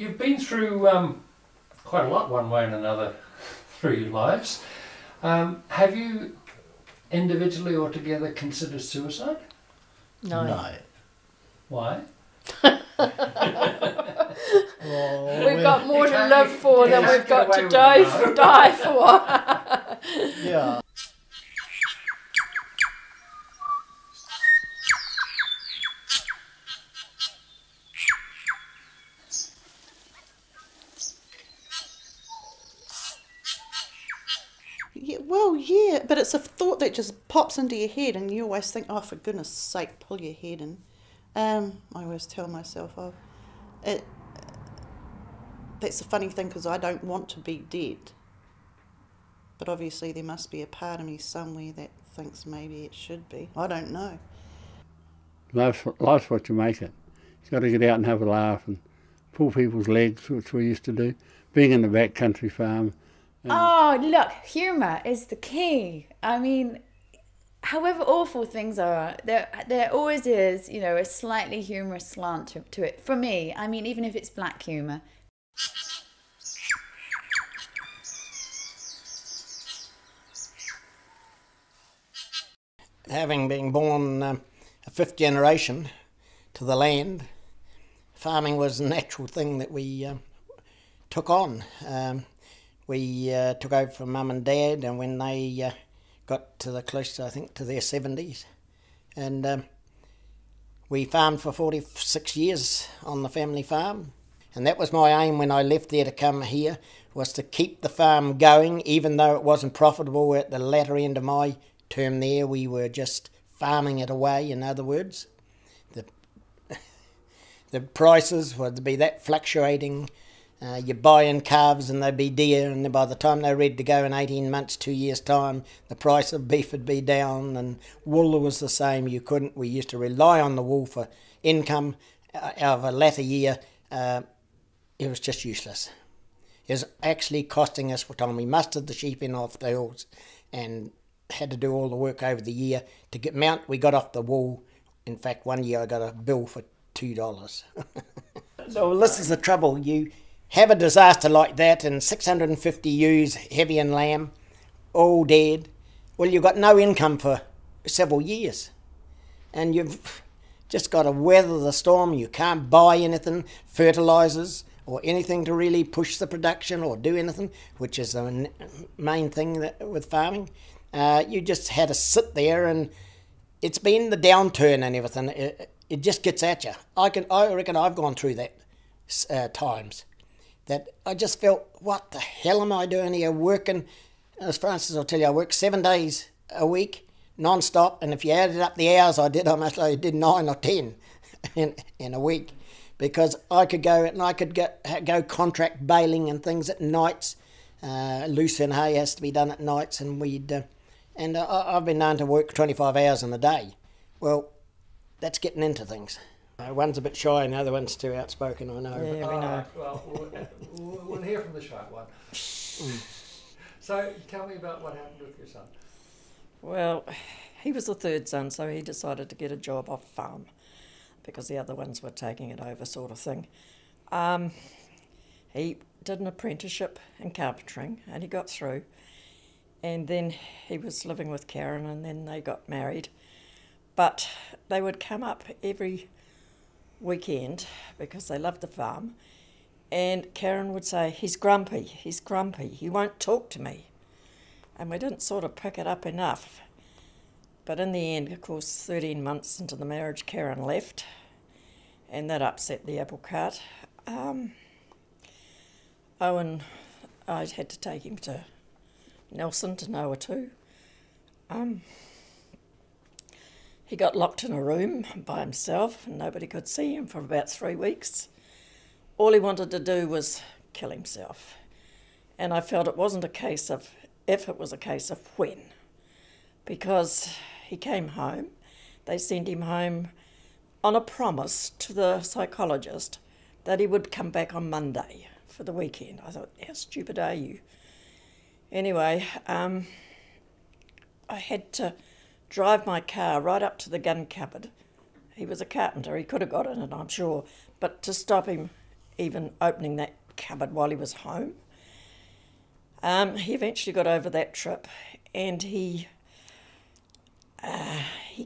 you've been through quite a lot one way and another through your lives. Have you individually or together considered suicide? No. Why? We've got more to live for than we've got to die for. Yeah. Yeah, but it's a thought that just pops into your head, and you always think, oh, for goodness sake, pull your head in. I always tell myself, that's a funny thing because I don't want to be dead. But obviously there must be a part of me somewhere that thinks maybe it should be. I don't know. Life's what you make it. You've got to get out and have a laugh and pull people's legs, which we used to do. Being in the backcountry farm. Oh, look, humour is the key. I mean, however awful things are, there always is, you know, a slightly humorous slant to it. For me, I mean, even if it's black humour. Having been born a fifth generation to the land, farming was a natural thing that we took on. We took over from Mum and Dad, and when they got to the close, I think, to their 70s, and we farmed for 46 years on the family farm, and that was my aim when I left there to come here, was to keep the farm going, even though it wasn't profitable at the latter end of my term there. We were just farming it away, in other words. The prices would be that fluctuating. You buy in calves and they'd be dear, and by the time they're ready to go in 18 months, 2 years' time, the price of beef would be down, and wool was the same. We used to rely on the wool for income. Of a latter year, it was just useless. It was actually costing us, for time we mustered the sheep in off the hills and had to do all the work over the year to get mount. We got off the wool. In fact, one year I got a bill for $2. So this is the trouble. You have a disaster like that and 650 ewes, heavy and lamb, all dead. Well, you've got no income for several years. And you've just got to weather the storm. You can't buy anything, fertilisers or anything to really push the production or do anything, which is the main thing with farming. You just had to sit there, and it's been the downturn and everything. It just gets at you. I reckon I've gone through that times. That I just felt, what the hell am I doing here working? As Francis will tell you, I work 7 days a week, non-stop, and if you added up the hours I did, I did 9 or 10 in a week, because I could go and I could go contract baling and things at nights. Loose and hay has to be done at nights, and I've been known to work 25 hours in a day. Well, that's getting into things. One's a bit shy and the other one's too outspoken, I know. Yeah, we know. Well, we'll hear from the shy one. So tell me about what happened with your son. Well, he was the third son, so he decided to get a job off farm because the other ones were taking it over, sort of thing. He did an apprenticeship in carpentering and he got through, and then he was living with Karen, and then they got married. But they would come up every weekend because they loved the farm, and Karen would say, he's grumpy, he won't talk to me. And we didn't sort of pick it up enough. But in the end, of course, 13 months into the marriage, Karen left, and that upset the apple cart. Owen, I had to take him to Nelson, to Noah 2. He got locked in a room by himself and nobody could see him for about 3 weeks. All he wanted to do was kill himself. And I felt it wasn't a case of if, it was a case of when. Because he came home, they sent him home on a promise to the psychologist that he would come back on Monday for the weekend. I thought, how stupid are you? Anyway, I had to drive my car right up to the gun cupboard. He was a carpenter, he could have got in it, I'm sure, but to stop him even opening that cupboard while he was home. He eventually got over that trip, and he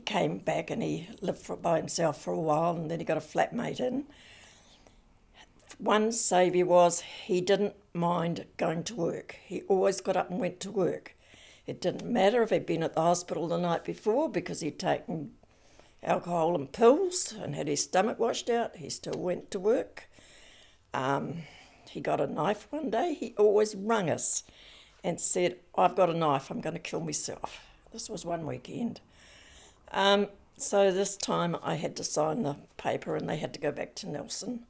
came back and he lived by himself for a while, and then he got a flatmate in. One saviour was he didn't mind going to work. He always got up and went to work. It didn't matter if he'd been at the hospital the night before because he'd taken alcohol and pills and had his stomach washed out. He still went to work. He got a knife one day. He always rung us and said, "I've got a knife, I'm going to kill myself." This was one weekend. So this time I had to sign the paper and they had to go back to Nelson.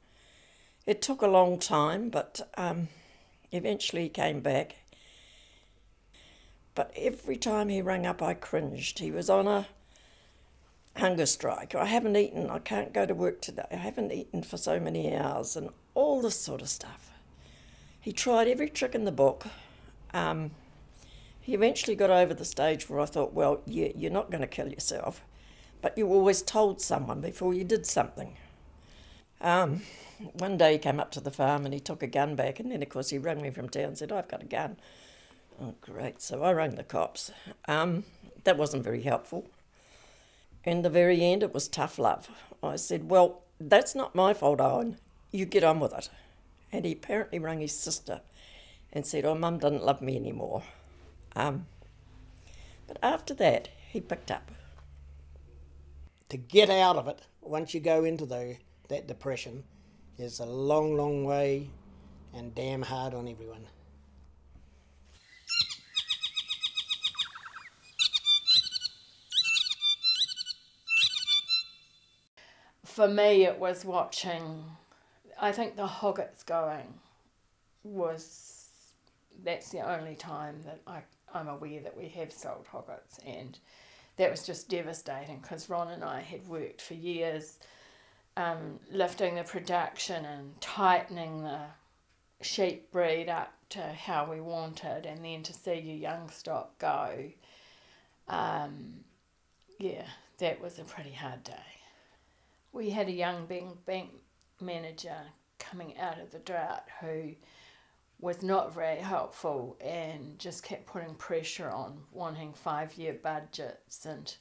It took a long time, but eventually he came back. But every time he rang up, I cringed. He was on a hunger strike. I haven't eaten. I can't go to work today. I haven't eaten for so many hours, and all this sort of stuff. He tried every trick in the book. He eventually got over the stage where I thought, well, you're not going to kill yourself, but you always told someone before you did something. One day he came up to the farm and he took a gun back, and then, of course, he rang me from town and said, "I've got a gun." Oh, great. So I rang the cops. That wasn't very helpful. In the very end, it was tough love. I said, "Well, that's not my fault, Owen. You get on with it." And he apparently rang his sister and said, "Oh, Mum doesn't love me anymore." But after that, he picked up. To get out of it, once you go into that depression, is a long, long way and damn hard on everyone. For me, it was watching, I think the Hoggets going that's the only time that I'm aware that we have sold Hoggets, and that was just devastating because Ron and I had worked for years lifting the production and tightening the sheep breed up to how we wanted, and then to see your young stock go, that was a pretty hard day. We had a young bank manager coming out of the drought who was not very helpful and just kept putting pressure on, wanting 5-year budgets, and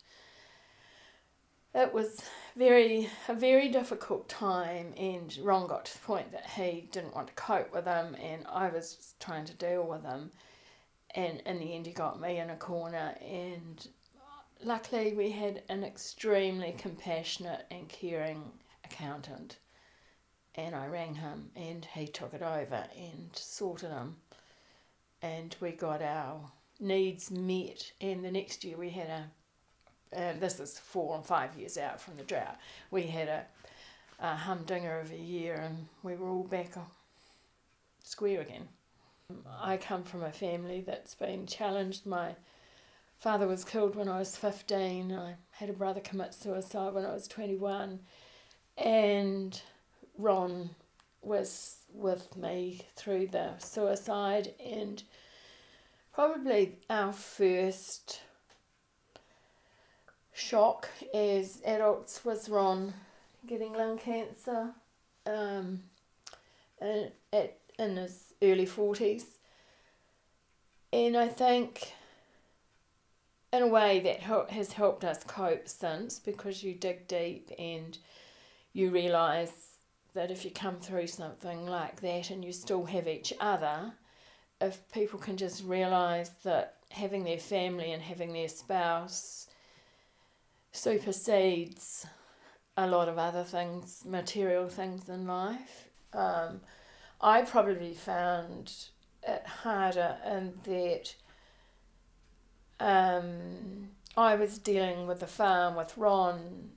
it was a very difficult time, and Ron got to the point that he didn't want to cope with him, and I was just trying to deal with him, and in the end he got me in a corner, and luckily we had an extremely compassionate and caring accountant, and I rang him and he took it over and sorted him, and we got our needs met, and the next year we had this is 4 and 5 years out from the drought, we had a humdinger of a year, and we were all back square again. I come from a family that's been challenged. My father was killed when I was 15. I had a brother commit suicide when I was 21, and Ron was with me through the suicide, and probably our first shock as adults was Ron getting lung cancer in his early 40s. And I think in a way that has helped us cope since, because you dig deep and you realise that if you come through something like that and you still have each other, if people can just realise that having their family and having their spouse supersedes a lot of other things, material things in life. I probably found it harder in that I was dealing with the farm with Ron,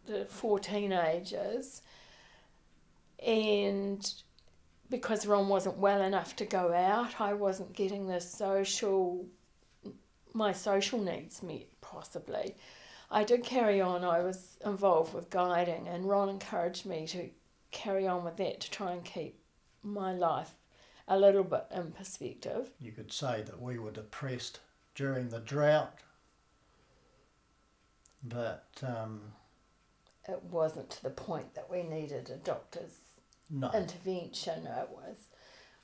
the 4 teenagers, and because Ron wasn't well enough to go out, I wasn't getting my social needs met, possibly. I did carry on. I was involved with guiding, and Ron encouraged me to carry on with that to try and keep my life a little bit in perspective. You could say that we were depressed during the drought, but it wasn't to the point that we needed a doctor's No. intervention.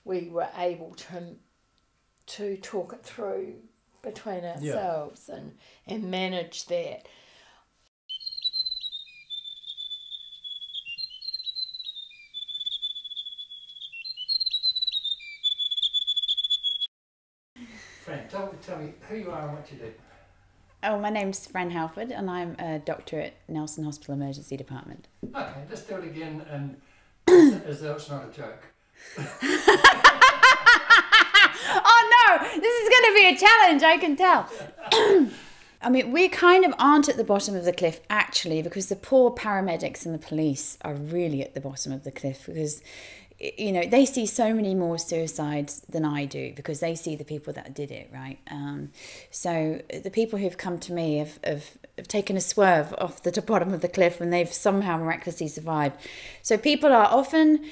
We were able to talk it through between ourselves and manage that. Fran, tell me who you are and what you do. Oh, my name's Fran Halford, and I'm a doctor at Nelson Hospital Emergency Department. Okay, let's do it again, and as though it's not a joke. Oh no, this is going to be a challenge, I can tell. I mean, we kind of aren't at the bottom of the cliff, actually, because the poor paramedics and the police are really at the bottom of the cliff, because, you know, they see so many more suicides than I do, because they see the people that did it, right? So the people who've come to me have taken a swerve off the bottom of the cliff, and they've somehow miraculously survived. So people are often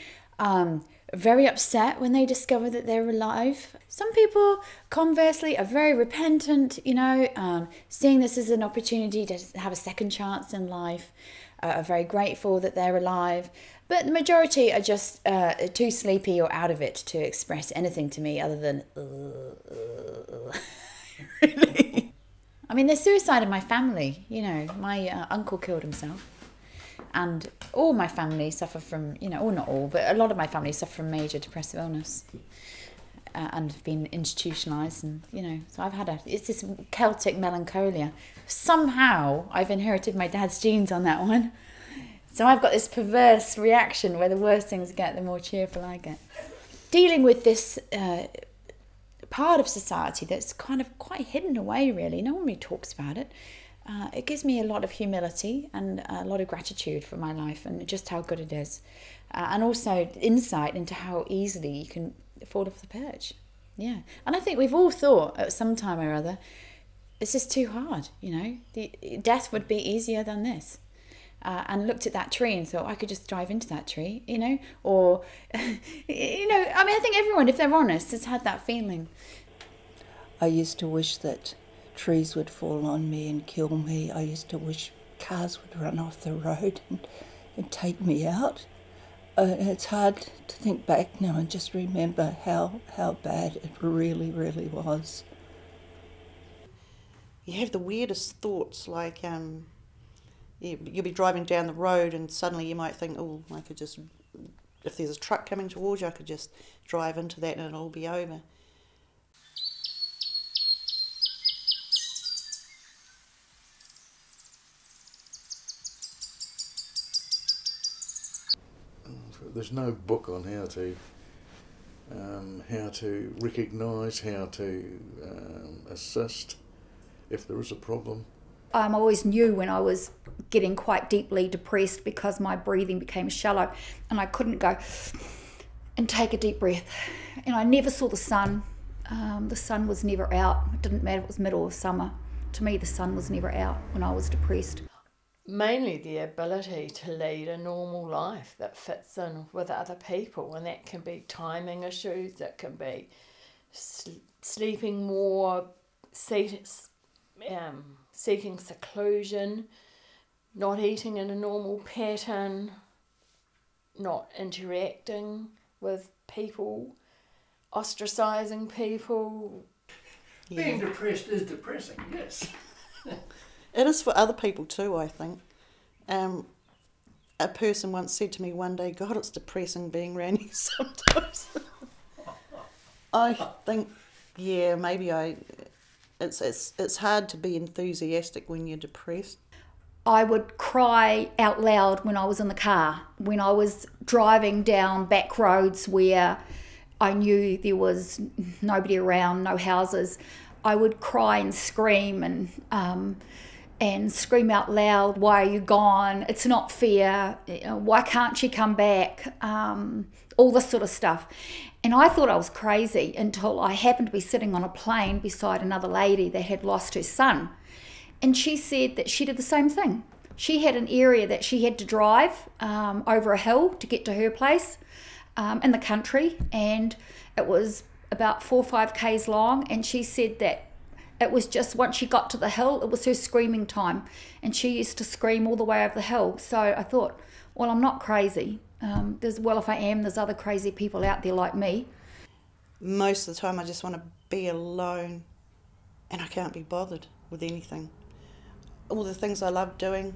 very upset when they discover that they're alive. Some people, conversely, are very repentant, you know, seeing this as an opportunity to have a second chance in life, are very grateful that they're alive. But the majority are just too sleepy or out of it to express anything to me other than, really. I mean, there's suicide in my family, you know. My uncle killed himself. And all my family suffer from, you know, or not all, but a lot of my family suffer from major depressive illness and have been institutionalised. And, you know, so I've had it's this Celtic melancholia. Somehow I've inherited my dad's genes on that one. So I've got this perverse reaction where the worse things get, the more cheerful I get. Dealing with this part of society that's kind of quite hidden away, really. No one really talks about it. It gives me a lot of humility and a lot of gratitude for my life and just how good it is. And also insight into how easily you can fall off the perch. Yeah. And I think we've all thought at some time or other, it's just too hard, you know. Death would be easier than this. And looked at that tree and thought, I could just drive into that tree, you know. Or, you know, I mean, I think everyone, if they're honest, has had that feeling. I used to wish that trees would fall on me and kill me. I used to wish cars would run off the road and take me out. It's hard to think back now and just remember how bad it really, really was. You have the weirdest thoughts, like you'll be driving down the road and suddenly you might think, oh, I could just, if there's a truck coming towards you, I could just drive into that and it'll all be over. There's no book on how to recognise, how to assist if there is a problem. I always knew when I was getting quite deeply depressed because my breathing became shallow and I couldn't go and take a deep breath. And I never saw the sun. The sun was never out. It didn't matter if it was middle or summer. To me, the sun was never out when I was depressed. Mainly the ability to lead a normal life that fits in with other people, and that can be timing issues, that can be sleeping more, seeking seclusion, not eating in a normal pattern, not interacting with people, ostracising people. Being depressed is depressing, yes. It is for other people too, I think. A person once said to me one day, God, it's depressing being around you sometimes. I think, yeah, maybe it's hard to be enthusiastic when you're depressed. I would cry out loud when I was in the car, when I was driving down back roads where I knew there was nobody around, no houses. I would cry and scream and scream out loud, why are you gone? It's not fair. Why can't she come back? All this sort of stuff. And I thought I was crazy until I happened to be sitting on a plane beside another lady that had lost her son. And she said that she did the same thing. She had an area that she had to drive over a hill to get to her place in the country. And it was about 4 or 5 k's long. And she said that it was just once she got to the hill, it was her screaming time. And she used to scream all the way over the hill. So I thought, well, I'm not crazy. There's other crazy people out there like me. Most of the time I just want to be alone and I can't be bothered with anything. All the things I love doing,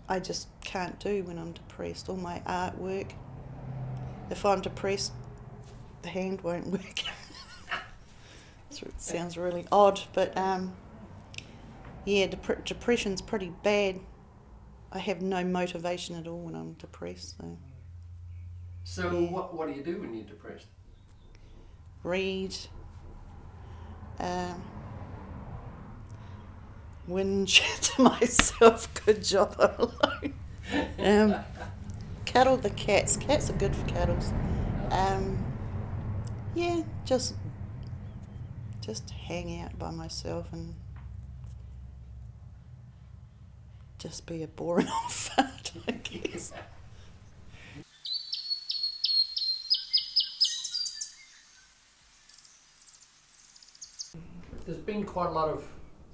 I just can't do when I'm depressed. All my artwork. If I'm depressed, the hand won't work. It sounds really odd, but yeah, depression's pretty bad. I have no motivation at all when I'm depressed. So yeah. what do you do when you're depressed? Read, whinge to myself, good job, I'm alone. Cuddle the cats. Cats are good for cuddles. Yeah, just hang out by myself and just be a boring old fart, I guess. There's been quite a lot of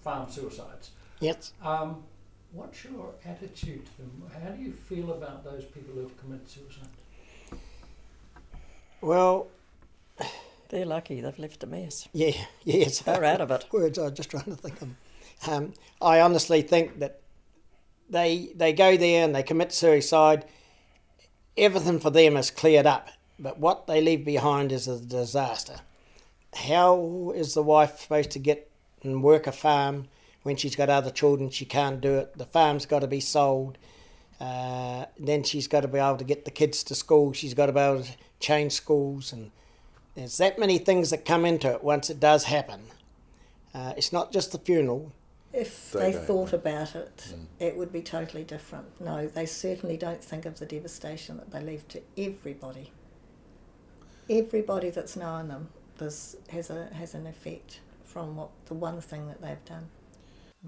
farm suicides. Yes. What's your attitude to them? How do you feel about those people who have committed suicide? Well, they're lucky they've left a mess. yeah, yes. They're out of it. Words, I was just trying to think of them. I honestly think that they go there and they commit suicide. Everything for them is cleared up, but what they leave behind is a disaster. How is the wife supposed to get and work a farm when she's got other children? She can't do it. The farm's got to be sold. Then she's got to be able to get the kids to school. She's got to be able to change schools, and there's that many things that come into it once it does happen. It's not just the funeral. If they thought about it, it would be totally different. No, they certainly don't think of the devastation that they leave to everybody. Everybody that's known them has an effect from the one thing that they've done.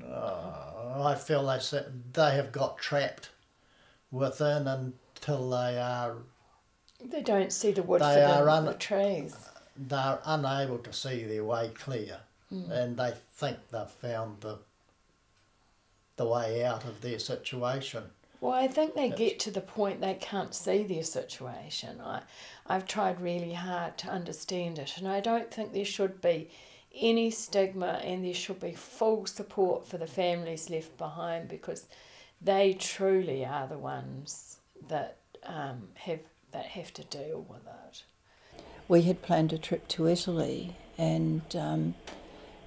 I feel they have got trapped within until they don't see the wood for the trees. They're unable to see their way clear, and they think they've found the way out of their situation. Well, I think they get to the point they can't see their situation. I've tried really hard to understand it, and I don't think there should be any stigma, and there should be full support for the families left behind, because they truly are the ones that have to deal with it. We had planned a trip to Italy, and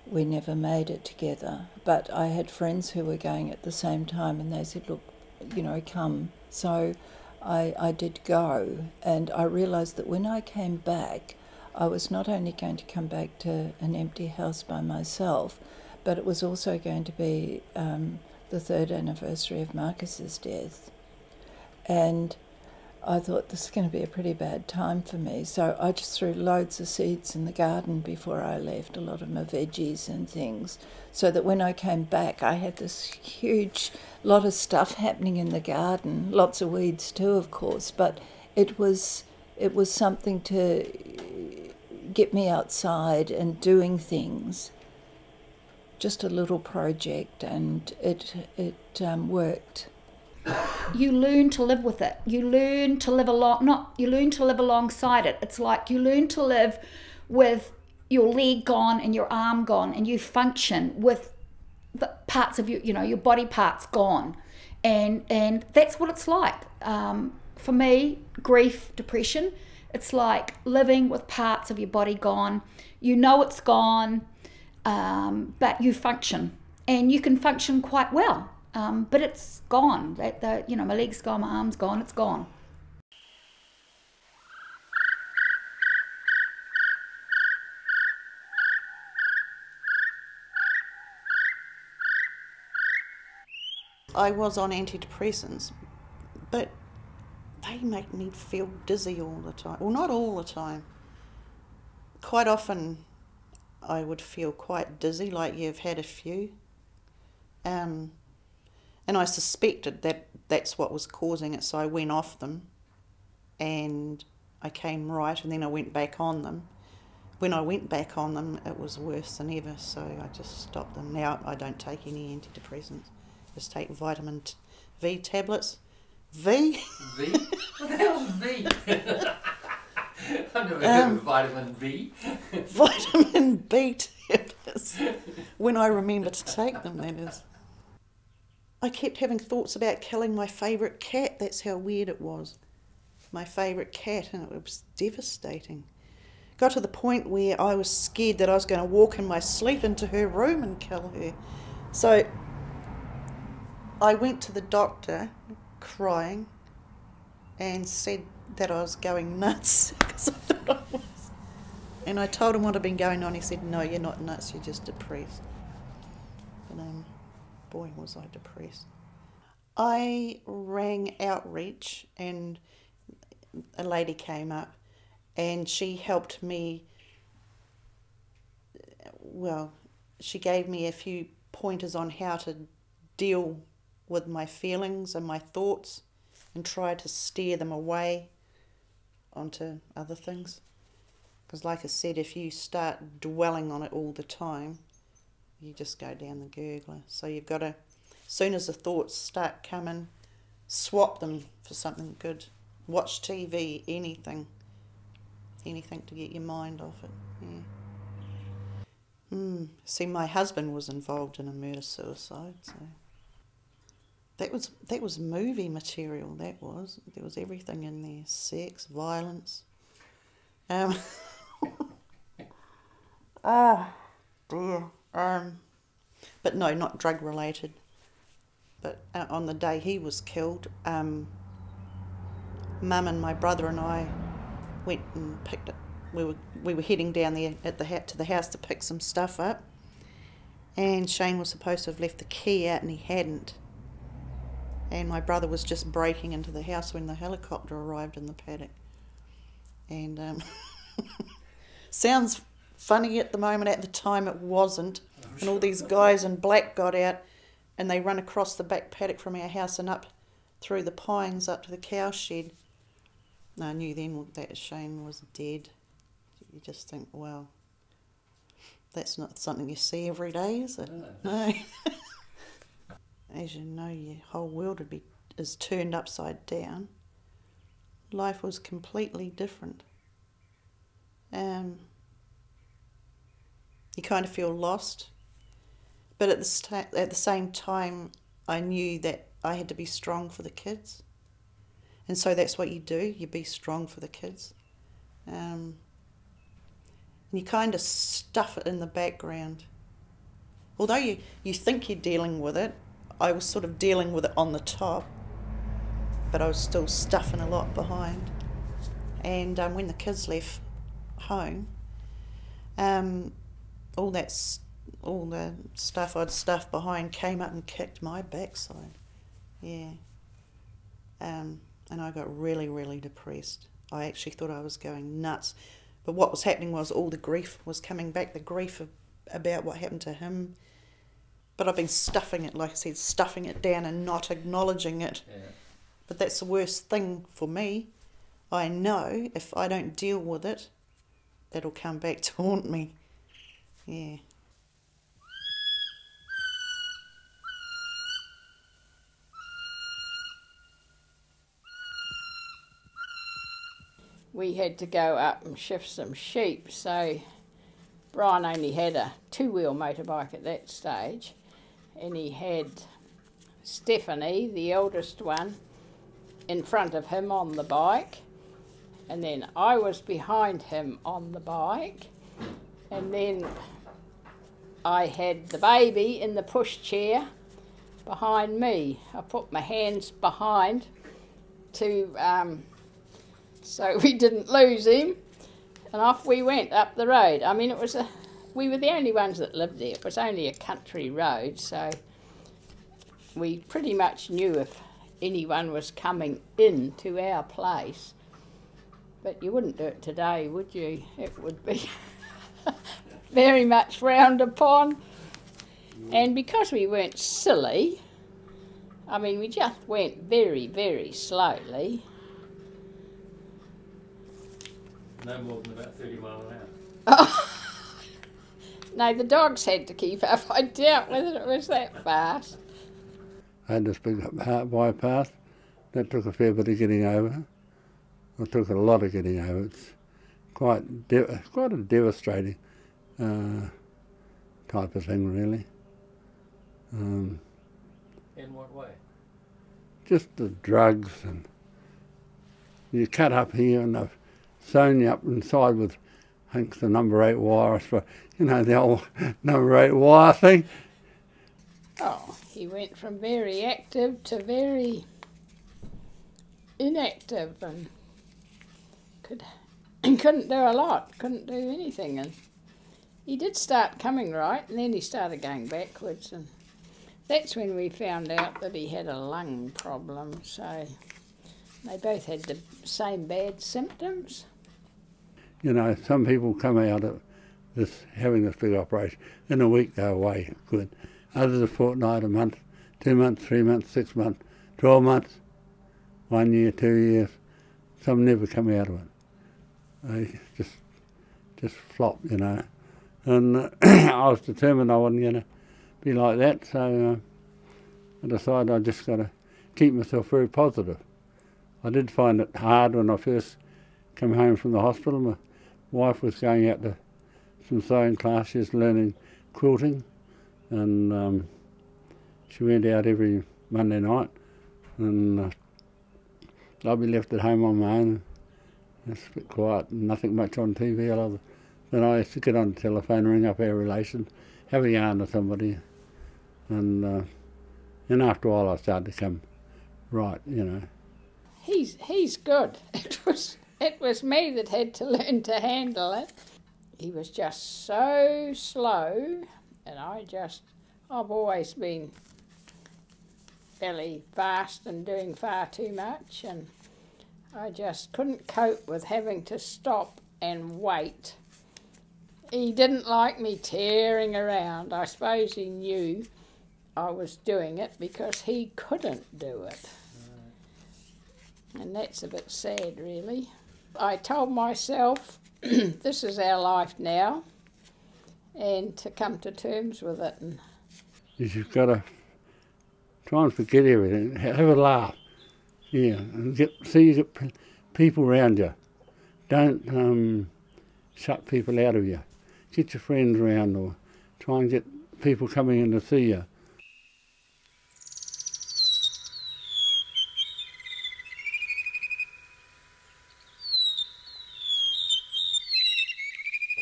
we never made it together. But I had friends who were going at the same time, and they said, look, come. So I did go, and I realised that when I came back, I was not only going to come back to an empty house by myself, but it was also going to be the 3rd anniversary of Marcus's death. And I thought, this is going to be a pretty bad time for me. So I just threw loads of seeds in the garden before I left, a lot of my veggies and things, so that when I came back I had this huge lot of stuff happening in the garden, lots of weeds too, of course, but it was something to get me outside and doing things. Just a little project, and it worked. You learn to live with it. You learn to live alongside it. It's like you learn to live with your leg gone and your arm gone, and you function with the parts of your body parts gone, and that's what it's like. For me, grief, depression, it's like living with parts of your body gone. You know it's gone, but you function, and you can function quite well. But it's gone. My leg's gone, my arm's gone, it's gone. I was on antidepressants, but they make me feel dizzy all the time. Well, not all the time. Quite often I would feel quite dizzy, like you've had a few. And I suspected that that's what was causing it, so I went off them and I came right, and then I went back on them. When I went back on them, it was worse than ever, so I just stopped them. Now I don't take any antidepressants. Just take vitamin V tablets V? V? What the hell's V? I've never heard of vitamin B. Vitamin B tablets. When I remember to take them, that is. I kept having thoughts about killing my favourite cat. That's how weird it was. My favourite cat, and it was devastating. Got to the point where I was scared that I was going to walk in my sleep into her room and kill her. So I went to the doctor crying and said that I was going nuts because I thought I was. And I told him what had been going on. He said, no, you're not nuts, you're just depressed. And boy, was I depressed. I rang Outreach and a lady came up and she helped me. Well, she gave me a few pointers on how to deal with my feelings and my thoughts and try to steer them away onto other things. Because like I said, if you start dwelling on it all the time, you just go down the gurgler. So you've got to, as soon as the thoughts start coming, swap them for something good. Watch TV, anything to get your mind off it. Yeah. See, my husband was involved in a murder-suicide, so that was movie material. There was everything in there: sex, violence. Dear. But no, not drug related. But on the day he was killed, Mum and my brother and I went and picked it. We were heading down there to the house to pick some stuff up, and Shane was supposed to have left the key out and he hadn't. And my brother was just breaking into the house when the helicopter arrived in the paddock. And sounds funny at the moment. At the time, it wasn't. And all these guys in black got out, and they run across the back paddock from our house and up through the pines up to the cow shed. And I knew then that Shane was dead. You just think, well, that's not something you see every day, is it? No. As you know, your whole world is turned upside down. Life was completely different. You kind of feel lost, but at the same time, I knew that I had to be strong for the kids, and so that's what you do. You be strong for the kids, and you kind of stuff it in the background. Although you think you're dealing with it, I was sort of dealing with it on the top, but I was still stuffing a lot behind. And when the kids left home, all the stuff I'd stuffed behind came up and kicked my backside. Yeah. And I got really, really depressed. I actually thought I was going nuts. But what was happening was all the grief was coming back, the grief about what happened to him. But I've been stuffing it, like I said, stuffing it down and not acknowledging it. Yeah. But that's the worst thing for me. I know if I don't deal with it, that'll come back to haunt me. Yeah. We had to go up and shift some sheep, so Brian only had a two-wheel motorbike at that stage, and he had Stephanie, the eldest one, in front of him on the bike, and then I was behind him on the bike, and then I had the baby in the pushchair behind me. I put my hands behind to so we didn't lose him, and off we went up the road. I mean, we were the only ones that lived there. It was only a country road, so we pretty much knew if anyone was coming in to our place. But you wouldn't do it today, would you? It would be very much frowned upon. And because we weren't silly, I mean, we just went very, very slowly. No more than about 30 miles an hour. Oh. No, the dogs had to keep up. I doubt whether it was that fast. I had this big heart bypass, That took a fair bit of getting over. It took a lot of getting over. It's quite a devastating type of thing, really. In what way? Just the drugs, and you cut up here and they've sewn you up inside with, I think, the number 8 wire, you know, the old number 8 wire thing. Oh, he went from very active to very inactive, and couldn't do a lot, couldn't do anything. And he did start coming right, and then he started going backwards, and that's when we found out that he had a lung problem. So they both had the same bad symptoms. You know, some people come out of this, having this big operation, in a week they're away, good. Others a fortnight, a month, 2 months, 3 months, 6 months, 12 months, 1 year, 2 years. Some never come out of it. They just flop, you know. And I was determined I wasn't going to be like that, so I decided I just got to keep myself very positive. I did find it hard when I first came home from the hospital. My wife was going out to some sewing class, she was learning quilting, and she went out every Monday night, and I'd be left at home on my own. It's a bit quiet, nothing much on TV. Then I used to get on the telephone, ring up our relations, have a yarn with somebody, and after a while I started to come right, you know. He's good. It was me that had to learn to handle it. He was just so slow, and I've always been fairly fast and doing far too much, and I just couldn't cope with having to stop and wait. He didn't like me tearing around. I suppose he knew I was doing it because he couldn't do it. And that's a bit sad, really. I told myself, this is our life now, and to come to terms with it. And you've got to try and forget everything, have a laugh, yeah, and get people around you. Don't shut people out of you. Get your friends around, or try and get people coming in to see you.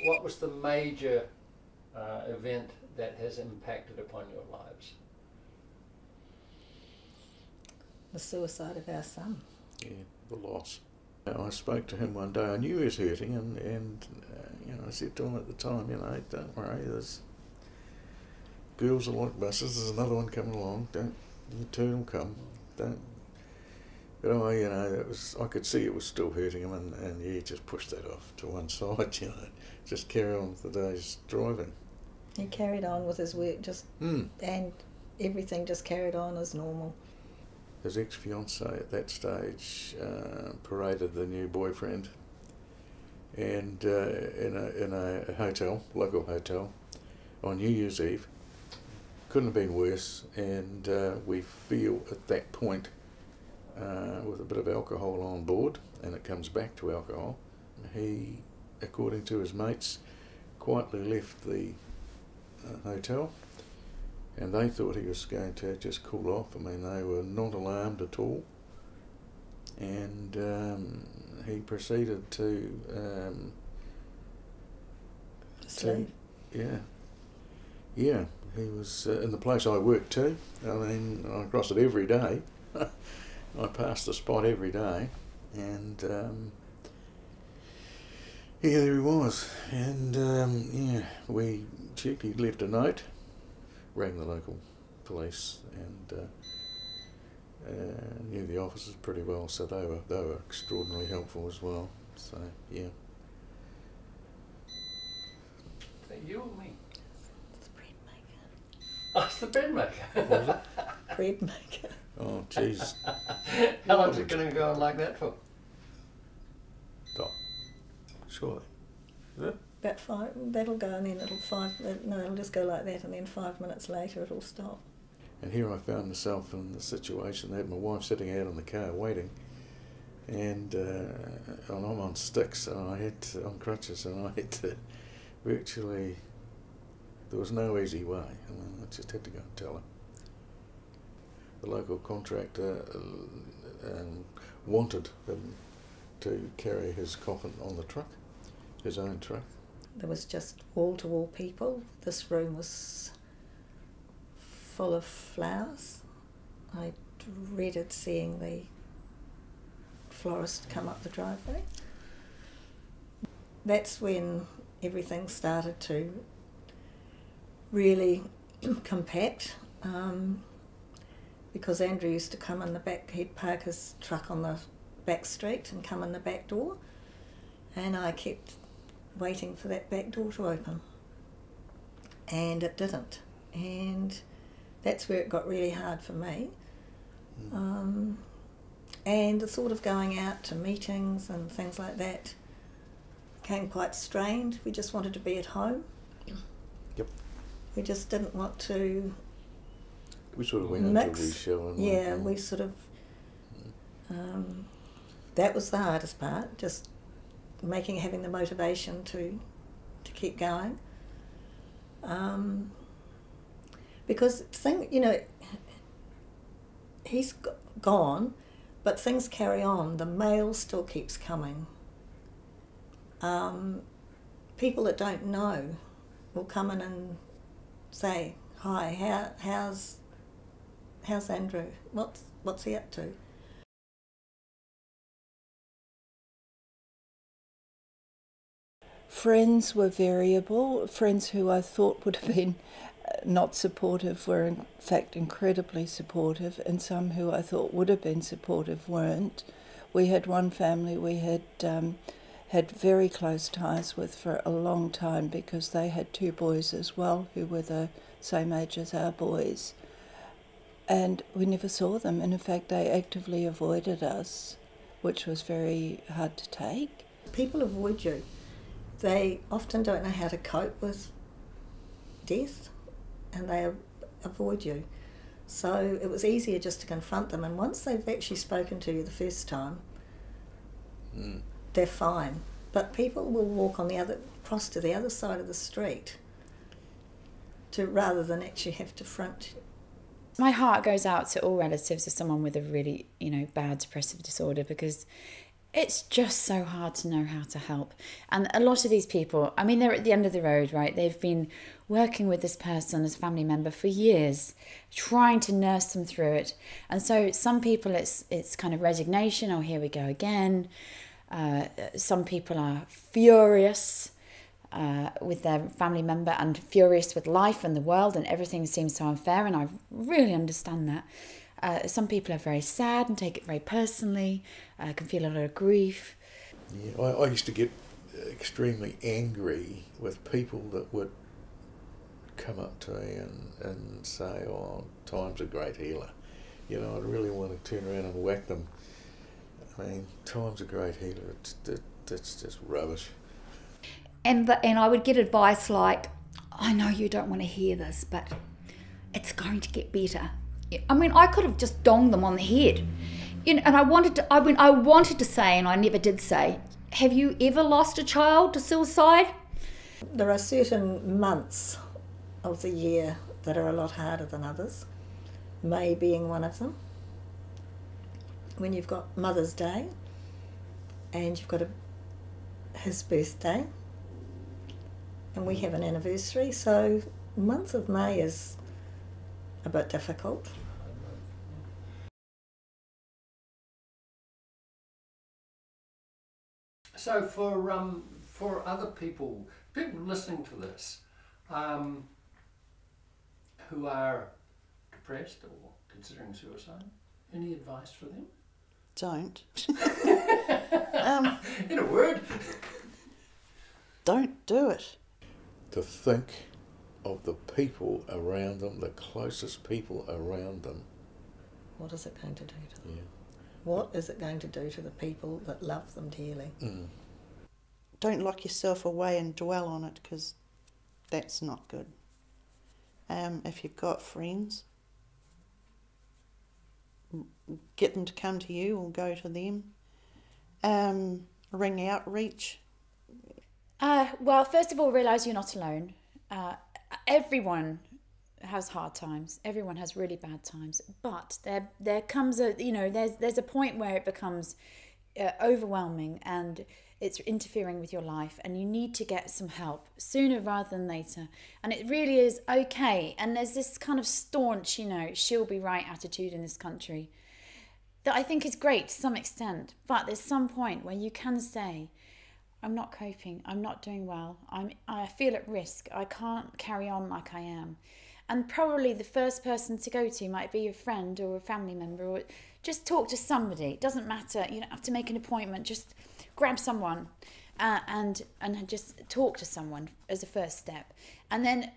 What was the major event that has impacted upon your lives? The suicide of our son. Yeah, the loss. I spoke to him one day. I knew he was hurting, and you know, I said to him at the time, you know, don't worry. There's girls are like buses. There's another one coming along. Don't, your turn will come. Don't. But you know, I could see it was still hurting him, and he just pushed that off to one side. You know, just carry on with the day's driving. He carried on with his work, and everything just carried on as normal. His ex-fiancée at that stage paraded the new boyfriend, and in a hotel, local hotel, on New Year's Eve. Couldn't have been worse, and we feel at that point, with a bit of alcohol on board, and it comes back to alcohol, he, according to his mates, quietly left the hotel. And they thought he was going to just cool off. I mean, they were not alarmed at all. And he proceeded to sleep. Yeah. He was in the place I worked too. I mean, I cross it every day. I pass the spot every day, and there he was. And we checked. He'd left a note. Rang the local police, and knew the officers pretty well, so they were extraordinarily helpful as well. So yeah. Is that you or me? It's the bread maker. Oh, it's the bread maker. What was it? Bread maker. Oh, jeez. How long's it going to go on like that for? Stop. Surely. Is it? About 5, that'll go, and then it'll just go like that, and then 5 minutes later it'll stop. And here I found myself in the situation that my wife's sitting out in the car waiting, and I'm on sticks, and on crutches, and I had to virtually, there was no easy way. I mean, I just had to go and tell her. The local contractor wanted him to carry his coffin on the truck, his own truck. There was just wall-to-wall people. This room was full of flowers. I dreaded seeing the florist come up the driveway. That's when everything started to really compact, because Andrew used to come in the back, he'd park his truck on the back street and come in the back door, and I kept waiting for that back door to open, and it didn't, and that's where it got really hard for me. And the thought of going out to meetings and things like that became quite strained. We just wanted to be at home. Yep. We just didn't want to We sort of went mix. into a show. And yeah, we sort of, that was the hardest part, just having the motivation to keep going. Because he's gone, but things carry on. The mail still keeps coming. People that don't know will come in and say, "Hi, how's Andrew? What's he up to?" Friends were variable. Friends who I thought would have been not supportive were in fact incredibly supportive, and some who I thought would have been supportive weren't. We had one family we had very close ties with for a long time because they had two boys as well who were the same age as our boys, and we never saw them, and in fact they actively avoided us, which was very hard to take. People avoid you. They often don't know how to cope with death, and they avoid you. So it was easier just to confront them, and once they've actually spoken to you the first time, they're fine. But people will walk across to the other side of the street rather than actually have to front you. My heart goes out to all relatives of someone with a really, bad depressive disorder, because it's just so hard to know how to help. And a lot of these people, they're at the end of the road, right? They've been working with this person as a family member for years, trying to nurse them through it. And so some people it's kind of resignation, oh, here we go again. Some people are furious with their family member and furious with life and the world, and everything seems so unfair, and I really understand that. Some people are very sad and take it very personally, can feel a lot of grief. Yeah, I used to get extremely angry with people that would come up to me and say, "Oh, time's a great healer." I'd really want to turn around and whack them. Time's a great healer. That's just rubbish. And I would get advice like, "I know you don't want to hear this, but it's going to get better." I could have just donged them on the head, and I wanted to say, and I never did say, "Have you ever lost a child to suicide?" There are certain months of the year that are a lot harder than others, May being one of them. When you've got Mother's Day and you've got his birthday, and we have an anniversary, so the month of May is a bit difficult. So for other people listening to this, who are depressed or considering suicide, any advice for them? Don't. In a word. Don't do it. To think of the people around them, the closest people around them. What is it going to do to them? Yeah. What is it going to do to the people that love them dearly? Don't lock yourself away and dwell on it, because that's not good. If you've got friends, get them to come to you or go to them. Ring outreach. Well, first of all, realise you're not alone. Everyone has hard times. Everyone has really bad times. But there comes there's a point where it becomes overwhelming and it's interfering with your life, and you need to get some help sooner rather than later. And it really is okay. And there's this kind of staunch, she'll be right attitude in this country that I think is great to some extent. But there's some point where you can say, I'm not coping, I'm not doing well, I feel at risk, I can't carry on like I am. And probably the first person to go to might be a friend or a family member, or just talk to somebody. It doesn't matter, you don't have to make an appointment, just grab someone and just talk to someone as a first step. And then,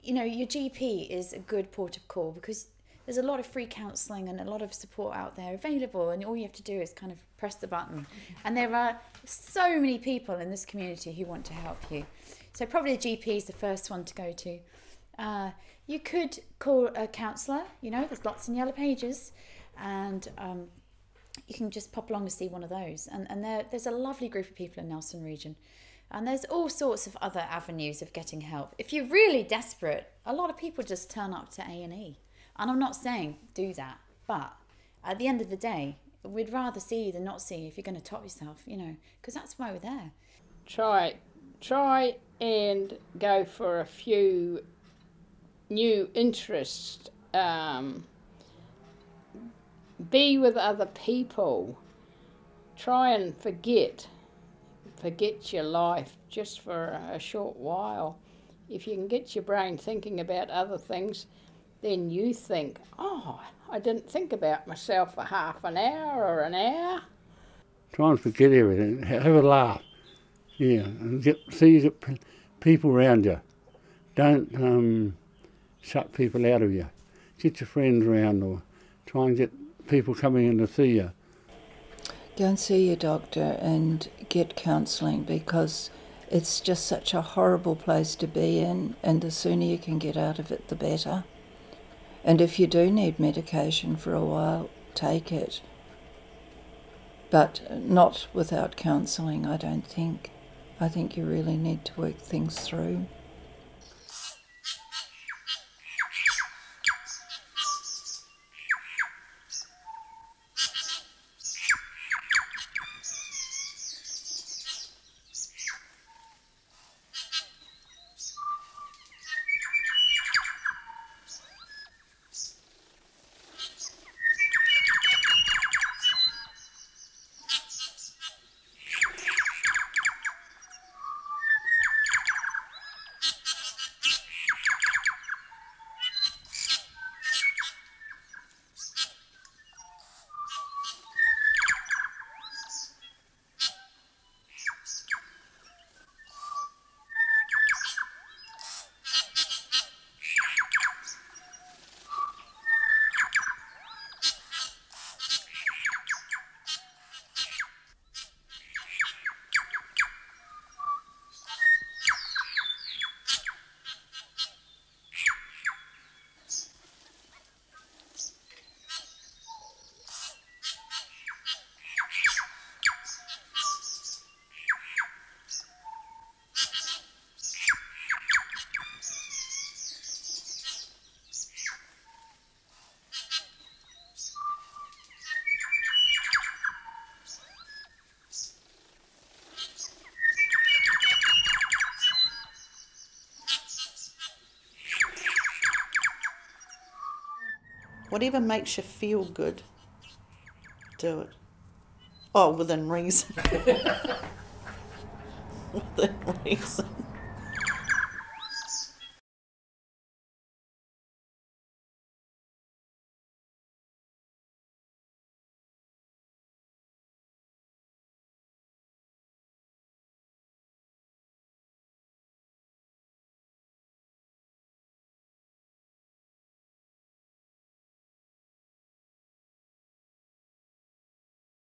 your GP is a good port of call, because there's a lot of free counselling and a lot of support out there available, and all you have to do is kind of press the button. And there are so many people in this community who want to help you. So probably the GP is the first one to go to. You could call a counsellor, there's lots in Yellow Pages, and you can just pop along to see one of those. And there's a lovely group of people in Nelson region. And there's all sorts of other avenues of getting help. If you're really desperate, a lot of people just turn up to A&E. And I'm not saying do that, but at the end of the day, we'd rather see you than not see you if you're going to top yourself, because that's why we're there. Try and go for a few new interests. Be with other people. Try and forget your life just for a short while. If you can get your brain thinking about other things, then you think, I didn't think about myself for half an hour or an hour. Try and forget everything. Have a laugh. Yeah, and get people around you. Don't shut people out of you. Get your friends around, or try and get people coming in to see you. Go and see your doctor and get counselling, because it's just such a horrible place to be in, and the sooner you can get out of it, the better. And if you do need medication for a while, take it. But not without counselling, I don't think. I think you really need to work things through. Whatever makes you feel good, do it. Oh, within reason. Within reason.